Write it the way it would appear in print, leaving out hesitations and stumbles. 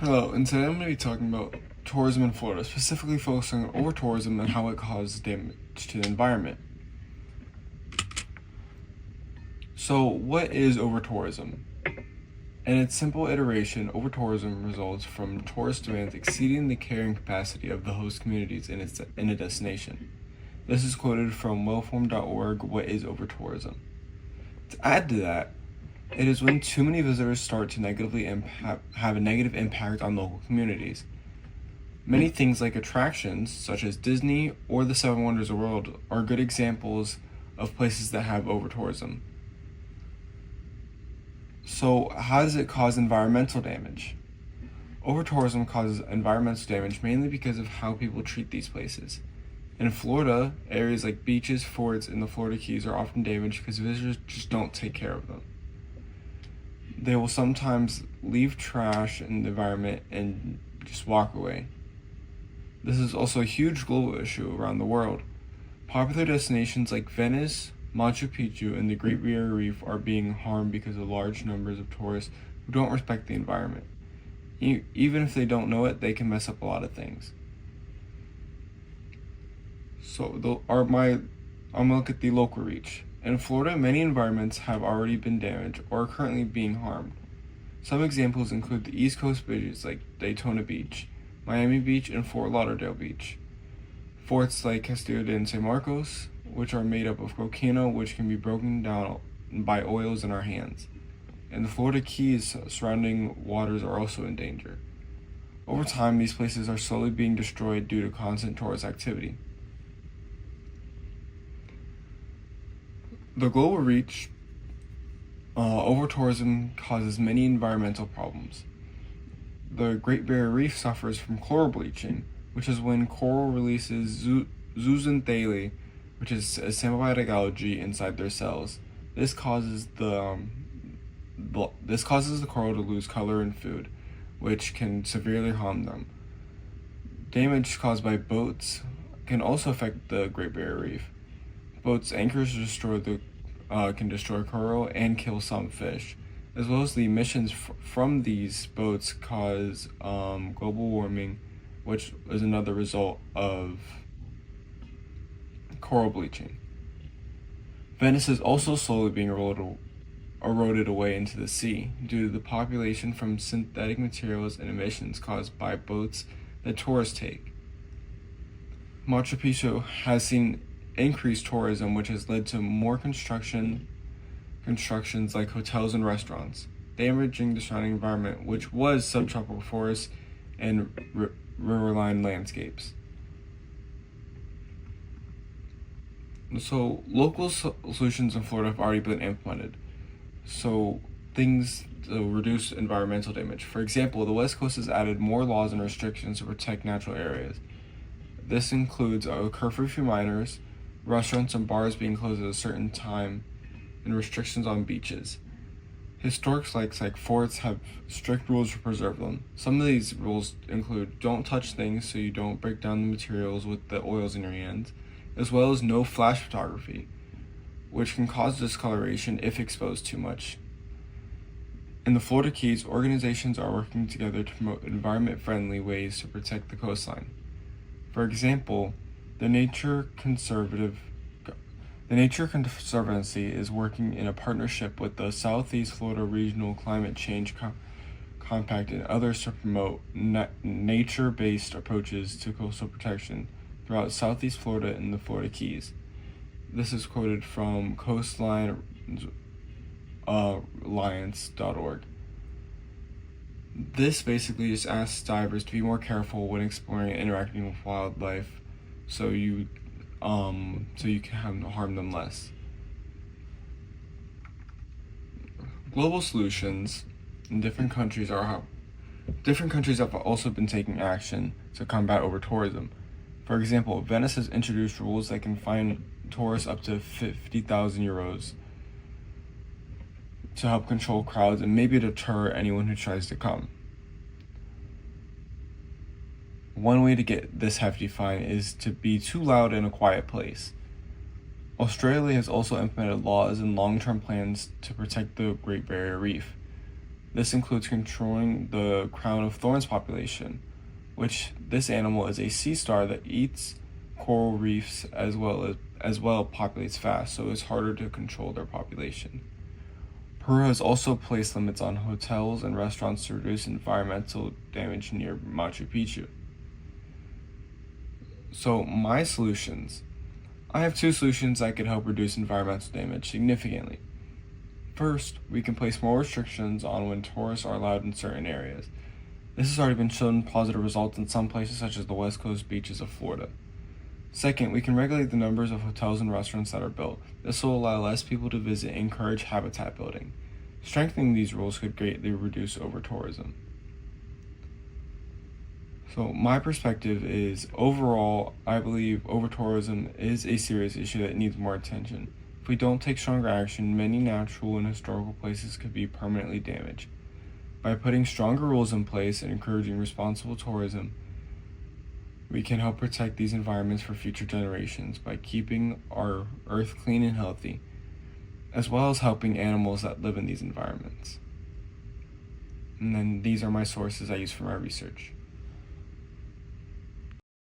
Hello, and today I'm going to be talking about tourism in Florida, specifically focusing on over-tourism and how it causes damage to the environment. So, what is over-tourism? In its simple iteration, over-tourism results from tourist demand exceeding the carrying capacity of the host communities in a destination. This is quoted from wellformed.org, What is over-tourism? To add to that, it is when too many visitors start to have a negative impact on local communities. Many things like attractions, such as Disney or the Seven Wonders of the World, are good examples of places that have over-tourism. So, how does it cause environmental damage? Over-tourism causes environmental damage mainly because of how people treat these places. In Florida, areas like beaches, forts, and the Florida Keys are often damaged because visitors just don't take care of them. They will sometimes leave trash in the environment and just walk away. This is also a huge global issue around the world. Popular destinations like Venice, Machu Picchu, and the Great Barrier Reef are being harmed because of large numbers of tourists who don't respect the environment. Even if they don't know it, they can mess up a lot of things. So, I'm going to look at the local reach. In Florida, many environments have already been damaged or are currently being harmed. Some examples include the East Coast beaches like Daytona Beach, Miami Beach, and Fort Lauderdale Beach. Forts like Castillo de San Marcos, which are made up of coquina, which can be broken down by oils in our hands. And the Florida Keys surrounding waters are also in danger. Over time, these places are slowly being destroyed due to constant tourist activity. The global reach, over-tourism causes many environmental problems. The Great Barrier Reef suffers from coral bleaching, which is when coral releases zooxanthellae, which is a symbiotic algae inside their cells. This causes the coral to lose color in food, which can severely harm them. Damage caused by boats can also affect the Great Barrier Reef. Boats' anchors can destroy coral and kill some fish, as well as the emissions from these boats cause global warming, which is another result of coral bleaching. Venice is also slowly being eroded away into the sea due to the population from synthetic materials and emissions caused by boats that tourists take. Machu Picchu has seen increased tourism, which has led to more constructions like hotels and restaurants, damaging the surrounding environment, which was subtropical forests and riverine landscapes. So, local solutions in Florida have already been implemented. So, things to reduce environmental damage. For example, the West Coast has added more laws and restrictions to protect natural areas. This includes a curfew for minors, restaurants and bars being closed at a certain time, and restrictions on beaches. Historic sites like forts have strict rules to preserve them. Some of these rules include don't touch things so you don't break down the materials with the oils in your hands, as well as no flash photography, which can cause discoloration if exposed too much. In the Florida Keys, organizations are working together to promote environment-friendly ways to protect the coastline. For example, the Nature Conservancy is working in a partnership with the Southeast Florida Regional Climate Change Compact and others to promote nature-based approaches to coastal protection throughout Southeast Florida and the Florida Keys. This is quoted from coastlinealliance.org. This basically just asks divers to be more careful when exploring and interacting with wildlife, so you can harm them less. Global solutions in different countries have also been taking action to combat over-tourism. For example, Venice has introduced rules that can fine tourists up to €50,000 to help control crowds and maybe deter anyone who tries to come. One way to get this hefty fine is to be too loud in a quiet place. Australia has also implemented laws and long-term plans to protect the Great Barrier Reef. This includes controlling the crown of thorns population, which this animal is a sea star that eats coral reefs as well populates fast, so it's harder to control their population. Peru has also placed limits on hotels and restaurants to reduce environmental damage near Machu Picchu. So my solutions. I have two solutions that could help reduce environmental damage significantly. First, we can place more restrictions on when tourists are allowed in certain areas. This has already been shown positive results in some places such as the West Coast beaches of Florida. Second, we can regulate the numbers of hotels and restaurants that are built. This will allow less people to visit and encourage habitat building. Strengthening these rules could greatly reduce over-tourism. So my perspective is, overall, I believe over-tourism is a serious issue that needs more attention. If we don't take stronger action, many natural and historical places could be permanently damaged. By putting stronger rules in place and encouraging responsible tourism, we can help protect these environments for future generations by keeping our earth clean and healthy, as well as helping animals that live in these environments. And then these are my sources I use for my research.